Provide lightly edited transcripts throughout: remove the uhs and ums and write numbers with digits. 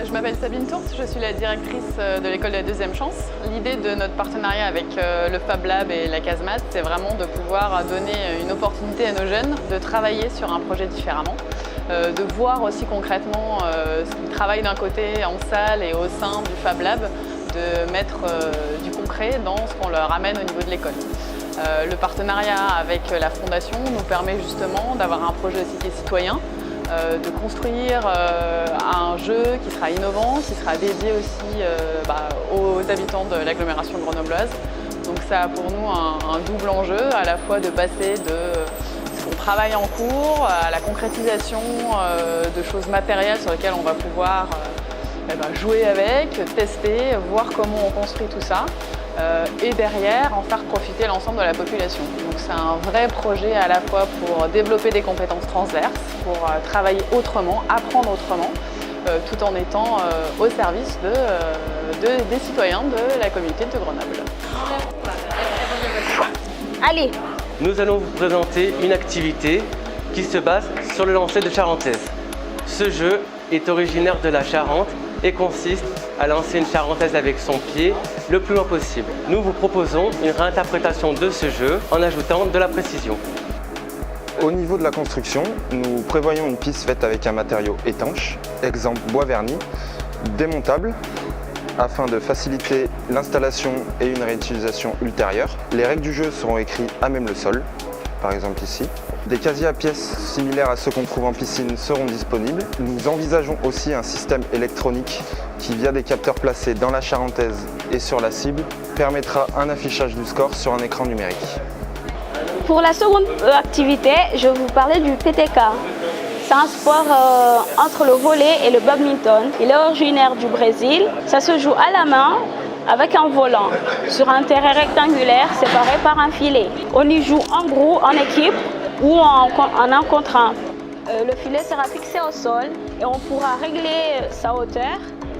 Je m'appelle Sabine Tourte, je suis la directrice de l'école de la deuxième chance. L'idée de notre partenariat avec le Fab Lab et la Casemate, c'est vraiment de pouvoir donner une opportunité à nos jeunes de travailler sur un projet différemment, de voir aussi concrètement ce qu'ils travaillent d'un côté en salle et au sein du Fab Lab, de mettre du concret dans ce qu'on leur amène au niveau de l'école. Le partenariat avec la Fondation nous permet justement d'avoir un projet aussi qui est citoyen, de construire un jeu qui sera innovant, qui sera dédié aussi aux habitants de l'agglomération grenobloise. Donc ça a pour nous un double enjeu, à la fois de passer de ce qu'on travaille en cours à la concrétisation de choses matérielles sur lesquelles on va pouvoir jouer avec, tester, voir comment on construit tout ça. Et derrière en faire profiter l'ensemble de la population. Donc c'est un vrai projet à la fois pour développer des compétences transverses, pour travailler autrement, apprendre autrement, tout en étant au service des citoyens de la communauté de Grenoble. Allez! Nous allons vous présenter une activité qui se base sur le lancer de charentaise. Ce jeu est originaire de la Charente et consiste à lancer une charentaise avec son pied le plus loin possible. Nous vous proposons une réinterprétation de ce jeu en ajoutant de la précision. Au niveau de la construction, nous prévoyons une piste faite avec un matériau étanche, exemple bois verni, démontable, afin de faciliter l'installation et une réutilisation ultérieure. Les règles du jeu seront écrites à même le sol, par exemple ici. Des casiers à pièces similaires à ceux qu'on trouve en piscine seront disponibles. Nous envisageons aussi un système électronique qui, via des capteurs placés dans la charentaise et sur la cible, permettra un affichage du score sur un écran numérique. Pour la seconde activité, je vais vous parler du PTK. C'est un sport entre le volley et le badminton. Il est originaire du Brésil. Ça se joue à la main avec un volant sur un terrain rectangulaire séparé par un filet. On y joue en groupe, en équipe ou en un contre un. Le filet sera fixé au sol et on pourra régler sa hauteur.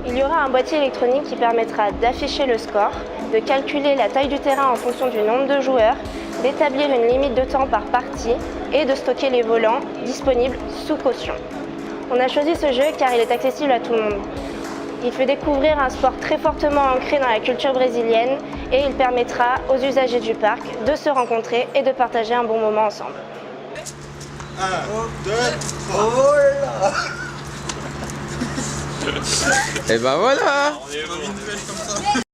Il y aura un boîtier électronique qui permettra d'afficher le score, de calculer la taille du terrain en fonction du nombre de joueurs, d'établir une limite de temps par partie et de stocker les volants disponibles sous caution. On a choisi ce jeu car il est accessible à tout le monde. Il fait découvrir un sport très fortement ancré dans la culture brésilienne et il permettra aux usagers du parc de se rencontrer et de partager un bon moment ensemble. 1, 2, 3. Oh là. Et ben voilà! On est comme ça.